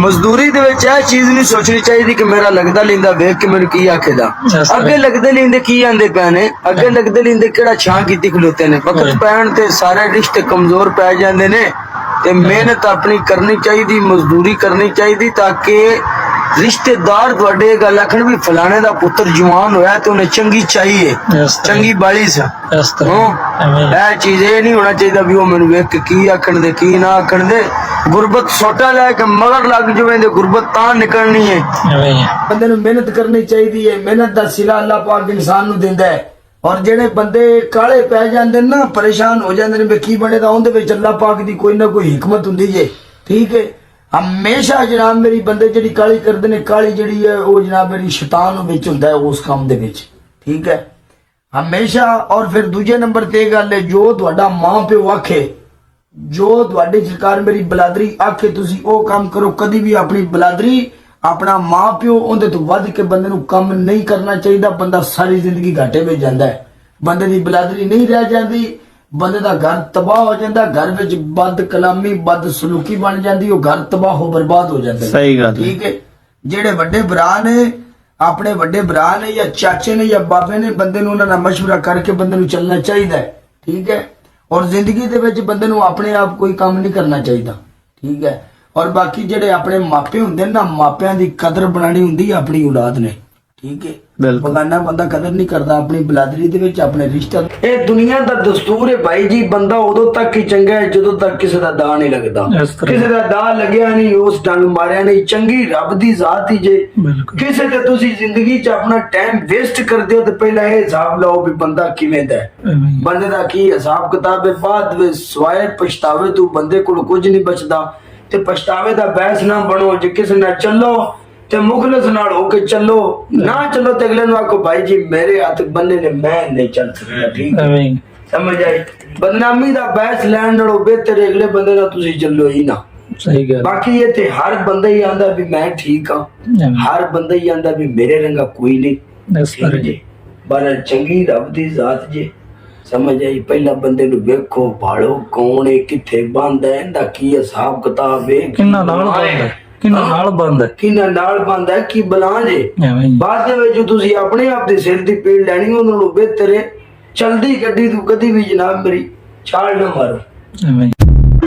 ਮਜ਼ਦੂਰੀ ਦੇ ਵਿੱਚ ਇਹ ਚੀਜ਼ ਨਹੀਂ ਸੋਚਣੀ ਚਾਹੀਦੀ ਕਿ ਮੇਰਾ ਲੱਗਦਾ ਲਿੰਦਾ ਵੇਖ ਕੇ ਮੈਨੂੰ ਕੀ ਆਖੇਦਾ। ਅੱਗੇ ਲੱਗਦੇ ਲਿੰਦੇ ਕੀ ਆਂਦੇ ਪਏ ਨੇ, ਅੱਗੇ ਲੱਗਦੇ ਲਿੰਦੇ ਕਿਹੜਾ ਛਾਂ ਕੀਤੀ ਖਲੋਤੇ ਨੇ। ਵਕਤ ਪੈਣ ਤੇ ਸਾਰੇ ਰਿਸ਼ਤੇ ਕਮਜ਼ੋਰ ਪੈ ਜਾਂਦੇ ਨੇ ਤੇ ਮਿਹਨਤ ਆਪਣੀ ਕਰਨੀ ਚਾਹੀਦੀ, ਮਜ਼ਦੂਰੀ ਕਰਨੀ ਚਾਹੀਦੀ ਤਾਂ ਕਿ रिश्तेदार तुहाडे गल आखण भी फलाने दा पुत्र जवान होया ते उन्हें चंगी चाहिए, चंगी बाली सा। ए चीज ये नहीं होना चाहिए भी वो मैनू वेख के की आखण दे की ना आखण दे। गुरबत सोटा लैके मगर लग जावे ते गुरबत तां निकलनी है। बंदे नू मेहनत करनी चाहिए, मेहनत दा सिला अल्लाह पाक इंसान नू दिंदा है। और जेड़े बंदे काले पै जांदे ना, परेशान हो जांदे ने वे की बनेदा, उहदे विच अल्लाह पाक दी कोई ना कोई हिकमत हुंदी जे। ठीक है, हमेशा जनाब मेरी बंदे जिहड़ी काली करदे ने, काली जिहड़ी है वो जनाब मेरी शैतान विच हुंदा है उस काम दे विच। ठीक है, हमेशा। और फिर दूजे नंबर ते गल है, जो तुहाडा मां प्यो आखे, जो तुहाडी सरकार मेरी बलादरी आखे तुसी ओ काम करो। कदी भी अपनी बलादरी, अपना मां प्यो उहदे तो वध के बंदे नू काम नहीं करना चाहिए। बंदा सारी जिंदगी घाटे में जांदा है, बंदे दी बलादरी नहीं रह जाती, बंदे दा घर तबाह हो जाता, घर विच बद कलामी बद सलूकी बन जाती, वो घर तबाह हो बर्बाद हो जाता। सही गल। ठीक है, जेड़े वड्डे भरा ने, अपने वड्डे भरा ने या चाचे ने या बाबे ने, बंदे नू उन्हां नाल मशवरा करके बंदे नू चलना चाहिए। ठीक है, और जिंदगी दे विच बंदे नू अपने आप कोई काम नहीं करना चाहिए। ठीक है, और बाकी जेड़े अपने मापे हुंदे ना, मापियां दी कदर बनानी हुंदी अपनी औलाद ने। ठीक है, बगाना बंदा कदर नहीं करता अपनी बलादरी दे विच, अपने रिश्ता। ये दुनिया दा दस्तूर है भाई जी, बंदा उदों तक ही चंगा है जदों तक किसी दा दा नहीं लगदा। किसी दा दा लग्या नहीं, उस डंग मारिया नहीं, चंगी रब दी जात ही जे। किसी ते तुसी जिंदगी च अपना टाइम वेस्ट करदे हो ते पहला ये हिसाब लाओ भी बंदा किवें दा है, बंदे दा की हिसाब किताब है। बाद विच सिवाए पछतावे तो बंदे कोल कुछ नहीं बचदा। ते पछतावे दा बहस ना बनो। जे किसी नाल चलो ते मुखलस नाल होके चलो, ना चलो ते अगले नू आखो भाई जी मेरे हाथ बंदे ने, मैं नहीं चल सकता। ठीक है, समझ आई। बदनामी दा बहस लैण नालों बेहतर अगले बंदे नाल तुसी चलो ही ना। सही गल। बाकी ये ते हर बंदा ही आंदा भी मैं ठीक हां, हर बंदा ही आंदा भी मेरे रंगा कोई नहीं। पर चंगी रब दी जात जे, समझ आई। पहला बंदे नू वेखो, भाड़ो कौन है, किथे बंद है, इंदा की हिसाब किताब है, किन्ना नाल बंद है, किन्ना नाल बंद है, की बला जे। बाद दे विच तुसी अपने आप दे सिर दी पीड़ लैनी, उहनां नालों बेहतर है चलदी गड्डी तू कदी भी जनाब मेरी छाल ना मारो।